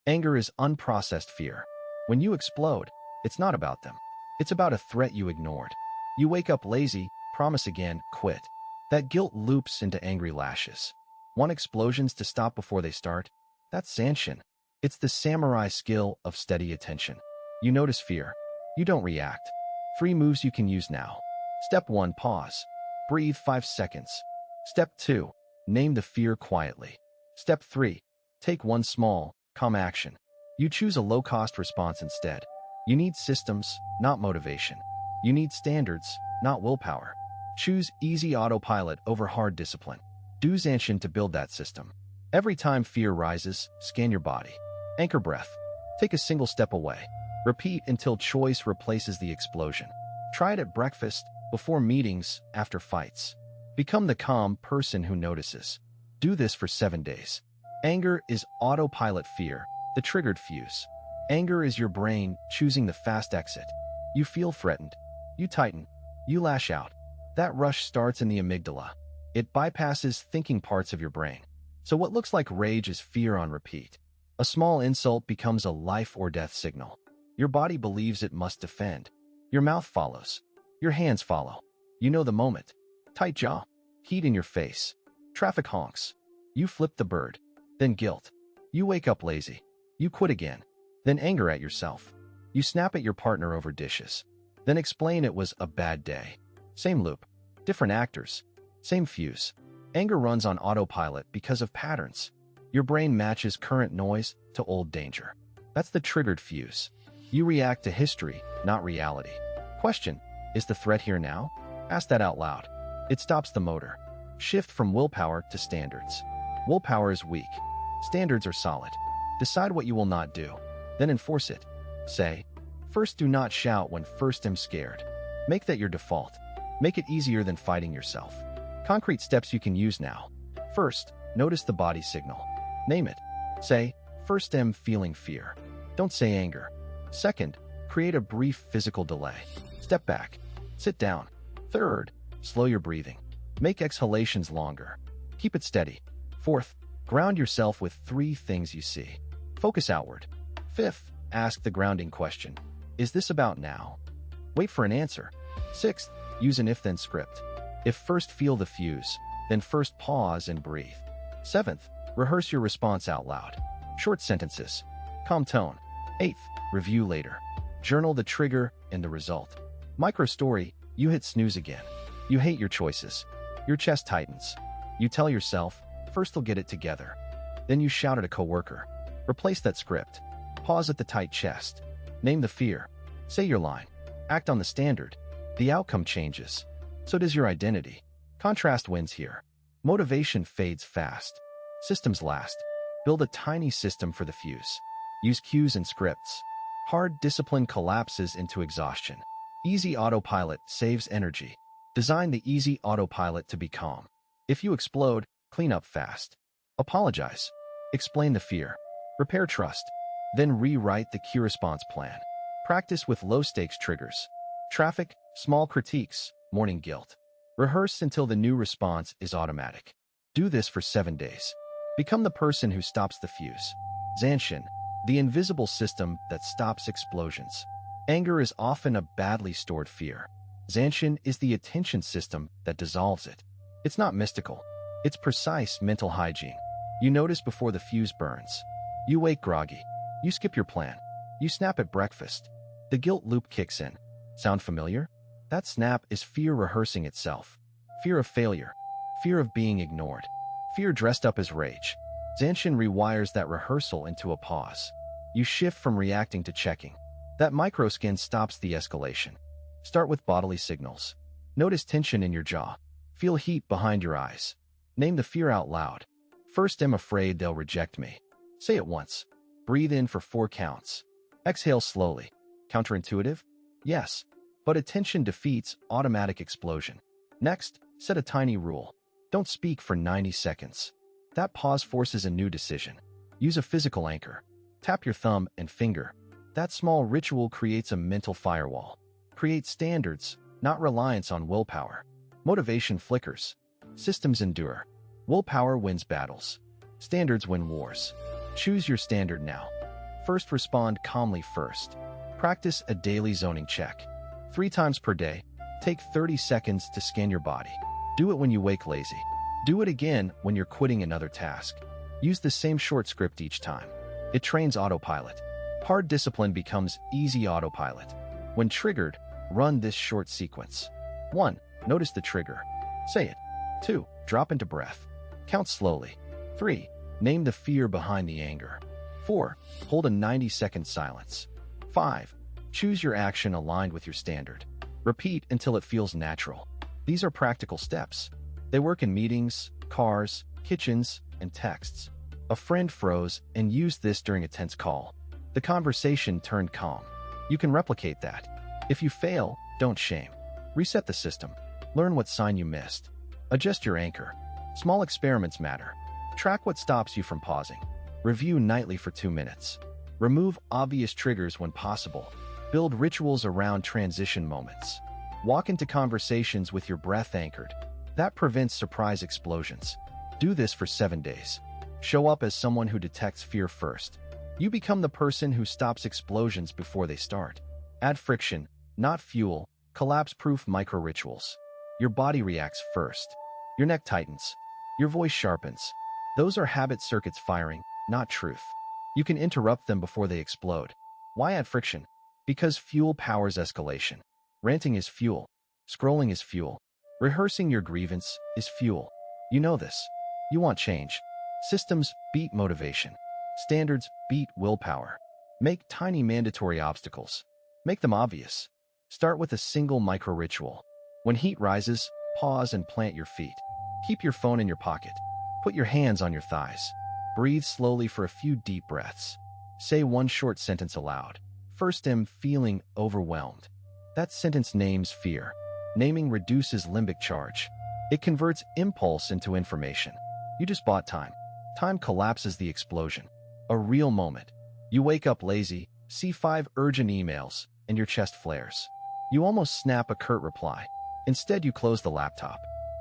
Anger is unprocessed fear. When you explode, it's not about them. It's about a threat you ignored. You wake up lazy, promise again, quit. That guilt loops into angry lashes. Want explosions to stop before they start? That's Zanshin. It's the samurai skill of steady attention. You notice fear. You don't react. 3 moves you can use now. Step 1, pause. Breathe 5 seconds. Step 2, name the fear quietly. Step 3, take one small, calm action. You choose a low-cost response instead. You need systems, not motivation. You need standards, not willpower. Choose easy autopilot over hard discipline. Do Zanshin to build that system. Every time fear rises, scan your body. Anchor breath. Take a single step away. Repeat until choice replaces the explosion. Try it at breakfast, before meetings, after fights. Become the calm person who notices. Do this for 7 days. Anger is autopilot fear, the triggered fuse. Anger is your brain choosing the fast exit. You feel threatened. You tighten. You lash out. That rush starts in the amygdala. It bypasses thinking parts of your brain. So what looks like rage is fear on repeat. A small insult becomes a life or death signal. Your body believes it must defend. Your mouth follows. Your hands follow. You know the moment. Tight jaw. Heat in your face. Traffic honks. You flip the bird. Then guilt. You wake up lazy. You quit again. Then anger at yourself. You snap at your partner over dishes. Then explain it was a bad day. Same loop. Different actors. Same fuse. Anger runs on autopilot because of patterns. Your brain matches current noise to old danger. That's the triggered fuse. You react to history, not reality. Question: is the threat here now? Ask that out loud. It stops the motor. Shift from willpower to standards. Willpower is weak. Standards are solid. Decide what you will not do. Then enforce it. Say, first, do not shout when first am scared. Make that your default. Make it easier than fighting yourself. Concrete steps you can use now. First, notice the body signal. Name it. Say, first am feeling fear. Don't say anger. Second, create a brief physical delay. Step back. Sit down. Third, slow your breathing. Make exhalations longer. Keep it steady. Fourth, ground yourself with 3 things you see. Focus outward. Fifth, ask the grounding question. Is this about now? Wait for an answer. Sixth, use an if-then script. If first feel the fuse, then first pause and breathe. Seventh, rehearse your response out loud. Short sentences. Calm tone. Eighth, review later. Journal the trigger and the result. Micro story, you hit snooze again. You hate your choices. Your chest tightens. You tell yourself, first they'll get it together. Then you shout at a coworker. Replace that script. Pause at the tight chest. Name the fear. Say your line. Act on the standard. The outcome changes. So does your identity. Contrast wins here. Motivation fades fast. Systems last. Build a tiny system for the fuse. Use cues and scripts. Hard discipline collapses into exhaustion. Easy autopilot saves energy. Design the easy autopilot to be calm. If you explode, clean up fast. Apologize. Explain the fear. Repair trust. Then rewrite the key response plan. Practice with low-stakes triggers. Traffic, small critiques, morning guilt. Rehearse until the new response is automatic. Do this for 7 days. Become the person who stops the fuse. Zanshin, the invisible system that stops explosions. Anger is often a badly stored fear. Zanshin is the attention system that dissolves it. It's not mystical. It's precise mental hygiene. You notice before the fuse burns. You wake groggy. You skip your plan. You snap at breakfast. The guilt loop kicks in. Sound familiar? That snap is fear rehearsing itself. Fear of failure. Fear of being ignored. Fear dressed up as rage. Zanshin rewires that rehearsal into a pause. You shift from reacting to checking. That microskin stops the escalation. Start with bodily signals. Notice tension in your jaw. Feel heat behind your eyes. Name the fear out loud. First, I'm afraid they'll reject me. Say it once. Breathe in for 4 counts. Exhale slowly. Counterintuitive? Yes. But attention defeats automatic explosion. Next, set a tiny rule. Don't speak for 90 seconds. That pause forces a new decision. Use a physical anchor. Tap your thumb and finger. That small ritual creates a mental firewall. Create standards, not reliance on willpower. Motivation flickers. Systems endure. Willpower wins battles. Standards win wars. Choose your standard now. First, respond calmly first. Practice a daily zoning check. 3 times per day, take 30 seconds to scan your body. Do it when you wake lazy. Do it again when you're quitting another task. Use the same short script each time. It trains autopilot. Hard discipline becomes easy autopilot. When triggered, run this short sequence. 1. Notice the trigger. Say it. 2. Drop into breath. Count slowly. 3. Name the fear behind the anger. 4. Hold a 90-second silence. 5. Choose your action aligned with your standard. Repeat until it feels natural. These are practical steps. They work in meetings, cars, kitchens, and texts. A friend froze and used this during a tense call. The conversation turned calm. You can replicate that. If you fail, don't shame. Reset the system. Learn what sign you missed. Adjust your anchor. Small experiments matter. Track what stops you from pausing. Review nightly for 2 minutes. Remove obvious triggers when possible. Build rituals around transition moments. Walk into conversations with your breath anchored. That prevents surprise explosions. Do this for 7 days. Show up as someone who detects fear first. You become the person who stops explosions before they start. Add friction, not fuel, collapse-proof micro-rituals. Your body reacts first. Your neck tightens. Your voice sharpens. Those are habit circuits firing, not truth. You can interrupt them before they explode. Why add friction? Because fuel powers escalation. Ranting is fuel. Scrolling is fuel. Rehearsing your grievance is fuel. You know this. You want change. Systems beat motivation. Standards beat willpower. Make tiny mandatory obstacles. Make them obvious. Start with a single micro-ritual. When heat rises, pause and plant your feet. Keep your phone in your pocket. Put your hands on your thighs. Breathe slowly for a few deep breaths. Say one short sentence aloud. First, I'm feeling overwhelmed. That sentence names fear. Naming reduces limbic charge. It converts impulse into information. You just bought time. Time collapses the explosion. A real moment. You wake up lazy, see 5 urgent emails, and your chest flares. You almost snap a curt reply. Instead, you close the laptop.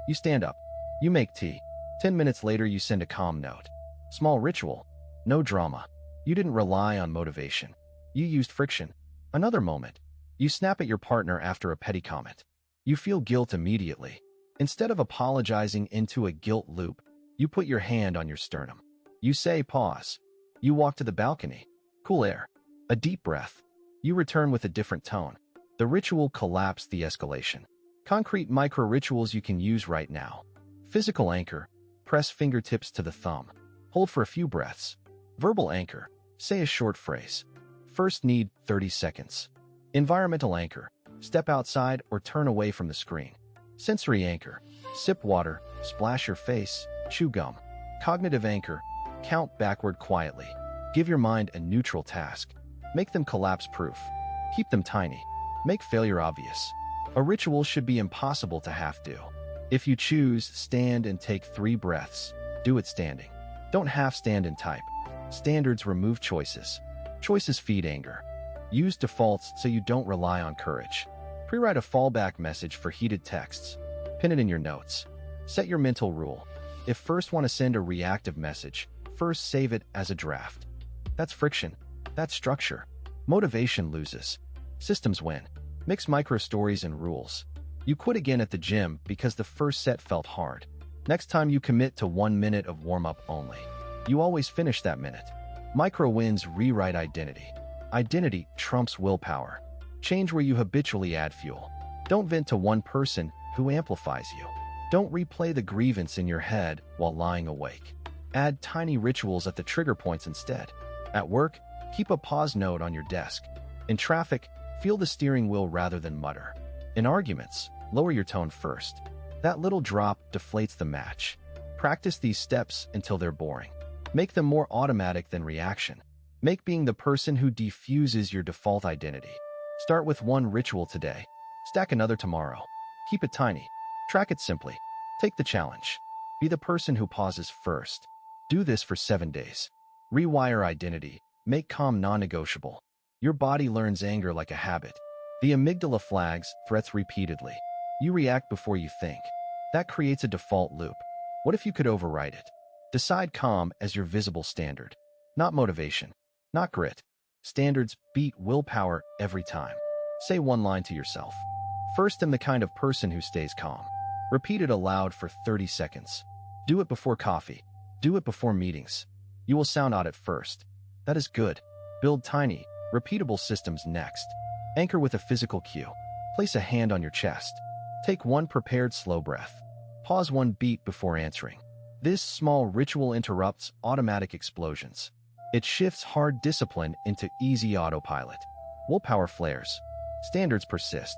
You stand up. You make tea. 10 minutes later, you send a calm note. Small ritual. No drama. You didn't rely on motivation. You used friction. Another moment. You snap at your partner after a petty comment. You feel guilt immediately. Instead of apologizing into a guilt loop, you put your hand on your sternum. You say pause. You walk to the balcony. Cool air. A deep breath. You return with a different tone. The ritual collapsed the escalation. Concrete micro-rituals you can use right now. Physical anchor. Press fingertips to the thumb. Hold for a few breaths. Verbal anchor. Say a short phrase. First need 30 seconds. Environmental anchor. Step outside or turn away from the screen. Sensory anchor. Sip water, splash your face, chew gum. Cognitive anchor. Count backward quietly. Give your mind a neutral task. Make them collapse-proof. Keep them tiny. Make failure obvious. A ritual should be impossible to half-do. If you choose, stand and take 3 breaths. Do it standing. Don't half-stand and type. Standards remove choices. Choices feed anger. Use defaults so you don't rely on courage. Pre-write a fallback message for heated texts. Pin it in your notes. Set your mental rule. If first want to send a reactive message, first save it as a draft. That's friction. That's structure. Motivation loses. Systems win. Mix micro-stories and rules. You quit again at the gym because the first set felt hard. Next time you commit to 1 minute of warm-up only. You always finish that minute. Micro-wins rewrite identity. Identity trumps willpower. Change where you habitually add fuel. Don't vent to one person who amplifies you. Don't replay the grievance in your head while lying awake. Add tiny rituals at the trigger points instead. At work, keep a pause note on your desk. In traffic, feel the steering wheel rather than mutter. In arguments, lower your tone first. That little drop deflates the match. Practice these steps until they're boring. Make them more automatic than reaction. Make being the person who diffuses your default identity. Start with one ritual today. Stack another tomorrow. Keep it tiny. Track it simply. Take the challenge. Be the person who pauses first. Do this for 7 days. Rewire identity. Make calm non-negotiable. Your body learns anger like a habit. The amygdala flags threats repeatedly. You react before you think. That creates a default loop. What if you could override it? Decide calm as your visible standard. Not motivation. Not grit. Standards beat willpower every time. Say one line to yourself. First, I'm the kind of person who stays calm. Repeat it aloud for 30 seconds. Do it before coffee. Do it before meetings. You will sound odd at first. That is good. Build tiny, repeatable systems next. Anchor with a physical cue. Place a hand on your chest. Take one prepared slow breath. Pause one beat before answering. This small ritual interrupts automatic explosions. It shifts hard discipline into easy autopilot. Willpower flares. Standards persist.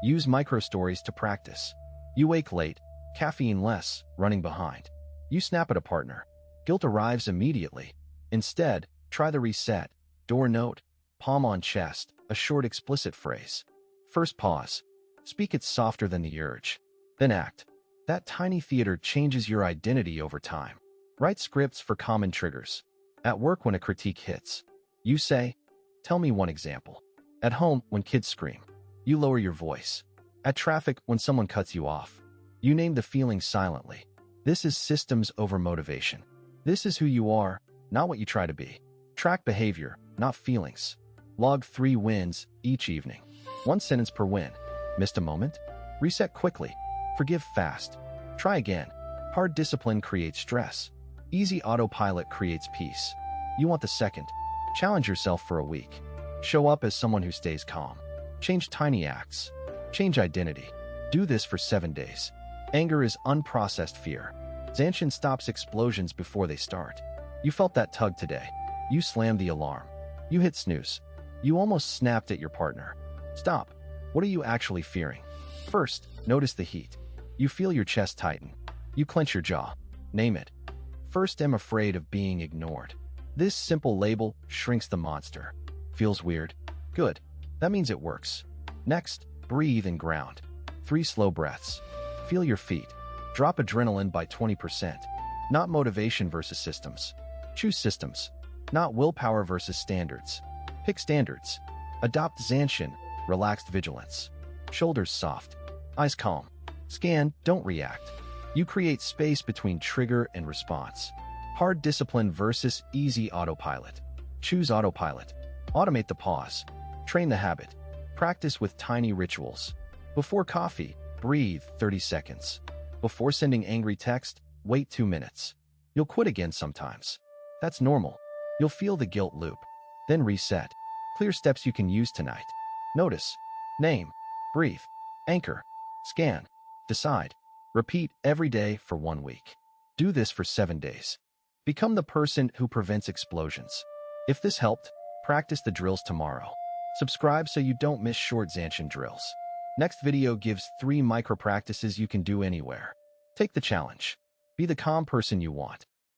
Use micro-stories to practice. You wake late, caffeine less, running behind. You snap at a partner. Guilt arrives immediately. Instead, try the reset. Door note. Palm on chest. A short explicit phrase. First pause. Speak it softer than the urge. Then act. That tiny theater changes your identity over time. Write scripts for common triggers. At work when a critique hits. You say, tell me one example. At home when kids scream. You lower your voice. At traffic when someone cuts you off. You name the feeling silently. This is systems over motivation. This is who you are, not what you try to be. Track behavior, not feelings. Log 3 wins each evening. One sentence per win. Missed a moment? Reset quickly. Forgive fast. Try again. Hard discipline creates stress. Easy autopilot creates peace. You want the second? Challenge yourself for a week. Show up as someone who stays calm. Change tiny acts. Change identity. Do this for 7 days. Anger is unprocessed fear. Zanshin stops explosions before they start. You felt that tug today. You slammed the alarm. You hit snooze. You almost snapped at your partner. Stop. What are you actually fearing? First, notice the heat. You feel your chest tighten. You clench your jaw. Name it. First, I'm afraid of being ignored. This simple label shrinks the monster. Feels weird? Good. That means it works. Next, breathe and ground. 3 slow breaths. Feel your feet. Drop adrenaline by 20%. Not motivation versus systems. Choose systems. Not willpower versus standards. Pick standards. Adopt Zanshin, relaxed vigilance. Shoulders soft. Eyes calm. Scan, don't react. You create space between trigger and response. Hard discipline versus easy autopilot. Choose autopilot. Automate the pause. Train the habit. Practice with tiny rituals. Before coffee, breathe 30 seconds. Before sending angry text, wait 2 minutes. You'll quit again sometimes. That's normal. You'll feel the guilt loop. Then reset. Clear steps you can use tonight. Notice. Name. Brief. Anchor. Scan. Decide. Repeat every day for 1 week. Do this for 7 days. Become the person who prevents explosions. If this helped, practice the drills tomorrow. Subscribe so you don't miss short Zanshin drills. Next video gives 3 micro practices you can do anywhere. Take the challenge. Be the calm person you want.